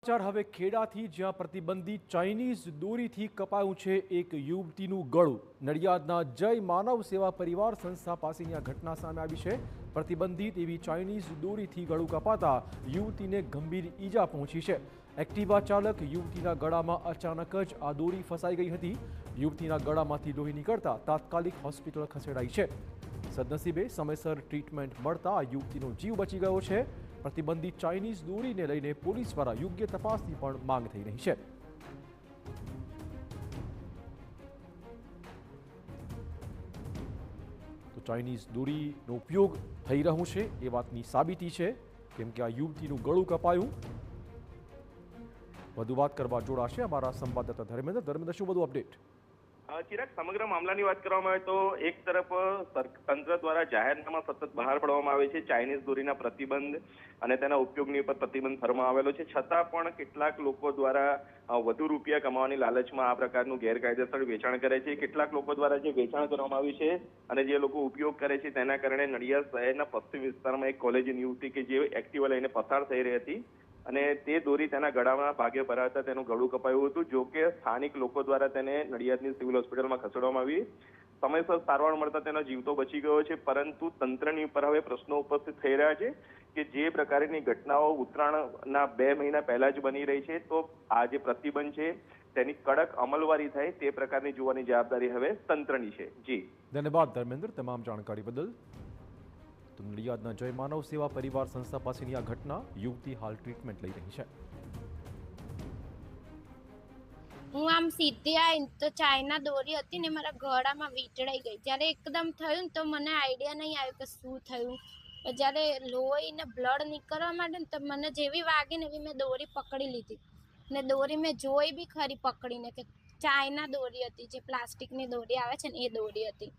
સમાચાર હવે ખેડાથી જ્યાં પ્રતિબંધિત ચાઇનીઝ દોરીથી કપાયું છે એક યુવતીનું ગળું. નડિયાદના જય માનવ સેવા પરિવાર સંસ્થા પાસેની આ ઘટના સામે આવી છે. પ્રતિબંધિત એવી ચાઇનીઝ દોરીથી ગળું કપાતા યુવતીને ગંભીર ઈજા પહોંચી છે. એક્ટિવા ચાલક યુવતીના ગળામાં અચાનક જ આ દોરી ફસાઈ ગઈ હતી. યુવતીના ગળામાંથી લોહી નીકળતા તાત્કાલિક હોસ્પિટલ ખસેડાઈ છે. સદનસીબે સમયસર ટ્રીટમેન્ટ મળતા યુવતીનો જીવ બચી ગયો છે. પ્રતિબંધિત ચાઇનીઝ દોરીને લઈને પોલીસ દ્વારા યોગ્ય તપાસની પણ માંગ થઈ રહી છે. તો ચાઇનીઝ દોરીનો ઉપયોગ થઈ રહ્યો છે એ વાતની સાબિતી છે, કેમ કે આ યુવતીનું ગળું કપાયું. વધુ વાત કરવા જોડાશે અમારા સંવાદદાતા ધર્મેન્દ્ર, શું વધુ અપડેટ? ચિરાગ, સમગ્ર મામલાની વાત કરવામાં આવે તો એક તરફ તંત્ર દ્વારા જાહેરનામા સતત બહાર પાડવામાં આવે છે. ચાઇનીઝ દોરીના પ્રતિબંધ અને તેના ઉપયોગની ઉપર પ્રતિબંધ ફરવામાં આવેલો છે. છતાં પણ કેટલાક લોકો દ્વારા વધુ રૂપિયા કમાવાની લાલચમાં આ પ્રકારનું ગેરકાયદેસર વેચાણ કરે છે. કેટલાક લોકો દ્વારા જે વેચાણ કરવામાં આવ્યું છે અને જે લોકો ઉપયોગ કરે છે તેના કારણે નડિયાદ શહેરના પશ્ચિમ વિસ્તારમાં એક કોલેજની યુવતી કે જે એક્ટિવા લઈને પસાર થઈ રહી હતી અને તે દોરી તેના ગળામાં ભાગે ભરાતા તેનું ગળું કપાયું હતું. જો કે સ્થાનિક લોકો દ્વારા તેને નડિયાદની સિવિલ હોસ્પિટલમાં ખસેડવામાં આવી. સમયસર સારવાર મળતા તેનો જીવ તો બચી ગયો છે, પરંતુ તંત્રની ઉપર હવે પ્રશ્નો ઉપસ્થિત થઈ રહ્યા છે કે જે પ્રકારની ઘટનાઓ ઉત્તરાયણના 2 મહિના પહેલા જ બની રહી છે, તો આ જે પ્રતિબંધ છે તેની કડક અમલવારી થાય તે પ્રકારની જોવાની જવાબદારી હવે તંત્રની છે. જી ધન્યવાદ ધર્મેન્દ્ર, તમામ જાણકારી બદલ. નડિયાદના જય માનવ સેવા પરિવાર સંસ્થા પાસેની આ ઘટના, યુવતી હાલ ટ્રીટમેન્ટ લઈ રહી છે. હું આમ સીધી આવી તો ચાઇના દોરી હતી ને મારા ગળામાં વીંટળાઈ ગઈ. જ્યારે એકદમ થયું ને તો મને આઈડિયા નહીં આવ્યો કે શું થયું. જ્યારે લોહી ને બ્લડ નીકળવા માંડે ને તો મને જેવી વાગી ને એવી મેં દોરી પકડી લીધી ને દોરી મેં જોઈ બી ખરી પકડીને કે ચાઇના દોરી હતી, જે પ્લાસ્ટિકની દોરી આવે છે ને એ દોરી હતી.